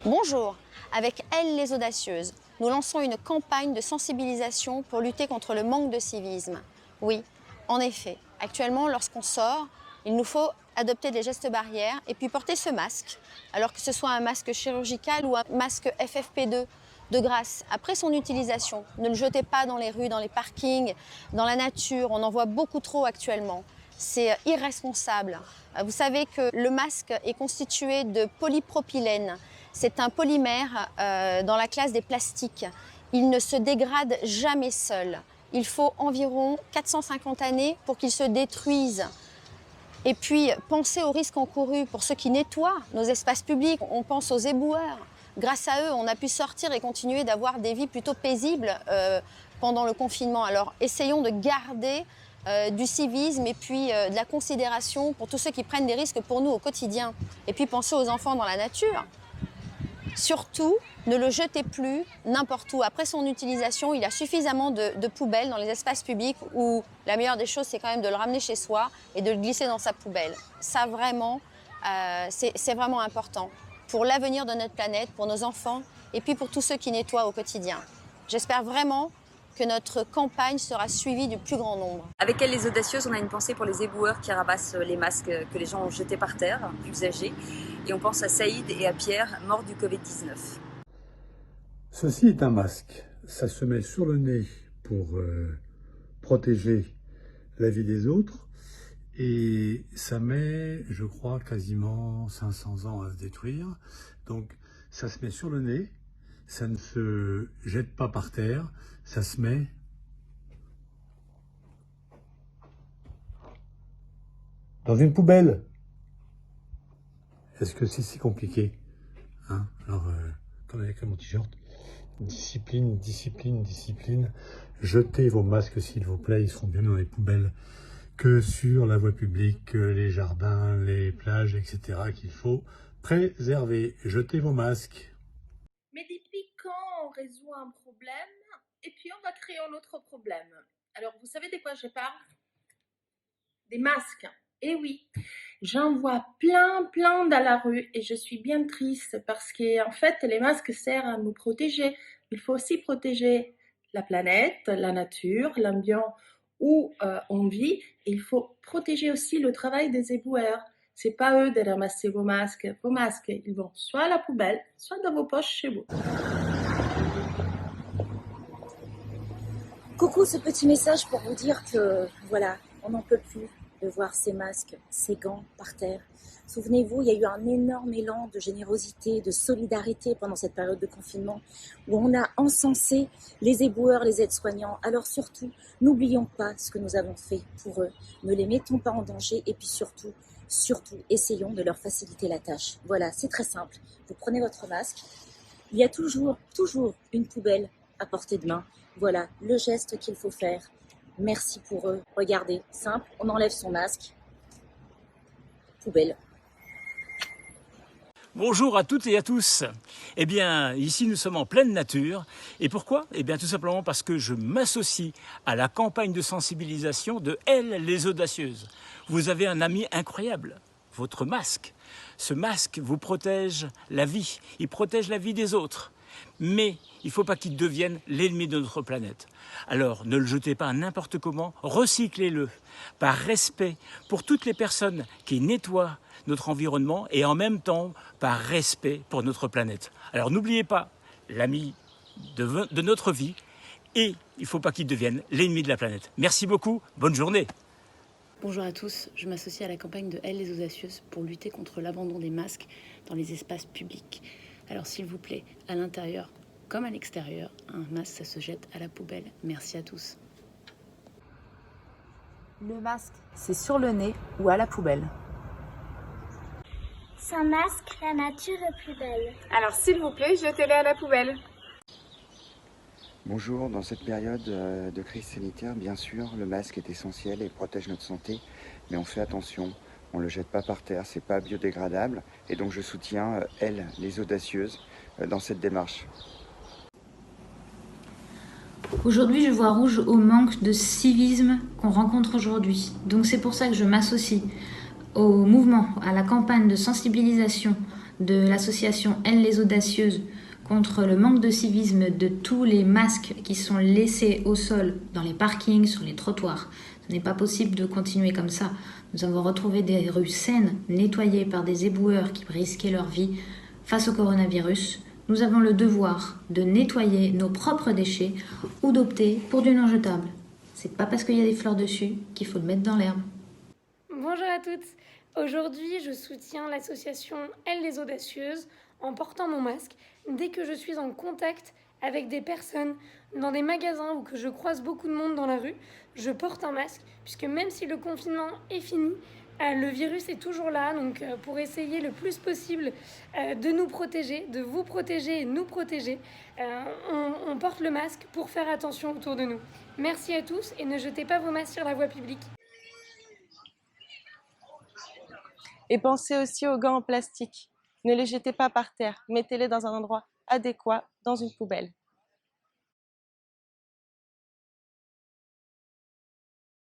Bonjour, avec elles les audacieuses, nous lançons une campagne de sensibilisation pour lutter contre le manque de civisme. Oui, en effet, actuellement lorsqu'on sort, il nous faut adopter des gestes barrières et puis porter ce masque, alors que ce soit un masque chirurgical ou un masque FFP2. De grâce, après son utilisation, ne le jetez pas dans les rues, dans les parkings, dans la nature, on en voit beaucoup trop actuellement. C'est irresponsable. Vous savez que le masque est constitué de polypropylène. C'est un polymère dans la classe des plastiques. Il ne se dégrade jamais seul. Il faut environ 450 années pour qu'il se détruise. Et puis, pensez aux risques encourus pour ceux qui nettoient nos espaces publics. On pense aux éboueurs. Grâce à eux, on a pu sortir et continuer d'avoir des vies plutôt paisibles pendant le confinement. Alors, essayons de garder du civisme et puis de la considération pour tous ceux qui prennent des risques pour nous au quotidien. Et puis, pensez aux enfants dans la nature. Surtout, ne le jetez plus n'importe où. Après son utilisation, il y a suffisamment de poubelles dans les espaces publics où la meilleure des choses, c'est quand même de le ramener chez soi et de le glisser dans sa poubelle. Ça, vraiment, c'est vraiment important pour l'avenir de notre planète, pour nos enfants et puis pour tous ceux qui nettoient au quotidien. J'espère vraiment que notre campagne sera suivie du plus grand nombre. Avec elles les audacieuses, on a une pensée pour les éboueurs qui ramassent les masques que les gens ont jetés par terre, usagés. Et on pense à Saïd et à Pierre, morts du Covid-19. Ceci est un masque. Ça se met sur le nez pour protéger la vie des autres. Et ça met, je crois, quasiment 500 ans à se détruire. Donc ça se met sur le nez, ça ne se jette pas par terre, ça se met dans une poubelle. Est-ce que c'est si compliqué, hein? Alors, comme avec mon t-shirt, discipline, discipline, discipline. Jetez vos masques s'il vous plaît, ils seront bien dans les poubelles que sur la voie publique, les jardins, les plages, etc. qu'il faut préserver. Jetez vos masques. Mais depuis quand on résout un problème et puis on va créer un autre problème? Alors, vous savez de quoi je parle? Des masques. Et oui, j'en vois plein dans la rue et je suis bien triste parce que en fait, les masques servent à nous protéger. Il faut aussi protéger la planète, la nature, l'ambiance où on vit. Et il faut protéger aussi le travail des éboueurs. C'est pas eux de ramasser vos masques. Vos masques, ils vont soit à la poubelle, soit dans vos poches chez vous. Coucou, ce petit message pour vous dire que voilà, on n'en peut plus de voir ces masques, ces gants par terre. Souvenez-vous, il y a eu un énorme élan de générosité, de solidarité pendant cette période de confinement où on a encensé les éboueurs, les aides-soignants. Alors surtout, n'oublions pas ce que nous avons fait pour eux. Ne les mettons pas en danger et puis surtout, essayons de leur faciliter la tâche. Voilà, c'est très simple. Vous prenez votre masque. Il y a toujours une poubelle à portée de main. Voilà le geste qu'il faut faire. Merci pour eux. Regardez, simple, on enlève son masque. Poubelle. Bonjour à toutes et à tous. Eh bien, ici nous sommes en pleine nature. Et pourquoi? Eh bien, tout simplement parce que je m'associe à la campagne de sensibilisation de elles, les audacieuses. Vous avez un ami incroyable, votre masque. Ce masque vous protège la vie, il protège la vie des autres. Mais il ne faut pas qu'il devienne l'ennemi de notre planète. Alors, ne le jetez pas n'importe comment, recyclez-le par respect pour toutes les personnes qui nettoient notre environnement et en même temps par respect pour notre planète. Alors, n'oubliez pas l'ami de notre vie et il ne faut pas qu'il devienne l'ennemi de la planète. Merci beaucoup, bonne journée. Bonjour à tous, je m'associe à la campagne de Elles les audacieuses pour lutter contre l'abandon des masques dans les espaces publics. Alors s'il vous plaît, à l'intérieur comme à l'extérieur, un masque ça se jette à la poubelle. Merci à tous. Le masque, c'est sur le nez ou à la poubelle. Sans masque, la nature est plus belle. Alors s'il vous plaît, jetez-les à la poubelle. Bonjour, dans cette période de crise sanitaire, bien sûr, le masque est essentiel et protège notre santé, mais on fait attention, on ne le jette pas par terre, c'est pas biodégradable, et donc je soutiens elles, les audacieuses, dans cette démarche. Aujourd'hui, je vois rouge au manque de civisme qu'on rencontre aujourd'hui. Donc c'est pour ça que je m'associe au mouvement, à la campagne de sensibilisation de l'association Elles les Audacieuses contre le manque de civisme de tous les masques qui sont laissés au sol dans les parkings, sur les trottoirs. Ce n'est pas possible de continuer comme ça. Nous avons retrouvé des rues saines, nettoyées par des éboueurs qui risquaient leur vie face au coronavirus. Nous avons le devoir de nettoyer nos propres déchets ou d'opter pour du non jetable. C'est pas parce qu'il y a des fleurs dessus qu'il faut le mettre dans l'herbe. Bonjour à toutes. Aujourd'hui, je soutiens l'association Elles les Audacieuses en portant mon masque dès que je suis en contact avec des personnes dans des magasins ou que je croise beaucoup de monde dans la rue. Je porte un masque puisque même si le confinement est fini, le virus est toujours là. Donc pour essayer le plus possible de nous protéger, de vous protéger et nous protéger, on porte le masque pour faire attention autour de nous. Merci à tous et ne jetez pas vos masques sur la voie publique. Et pensez aussi aux gants en plastique. Ne les jetez pas par terre, mettez-les dans un endroit adéquat, dans une poubelle.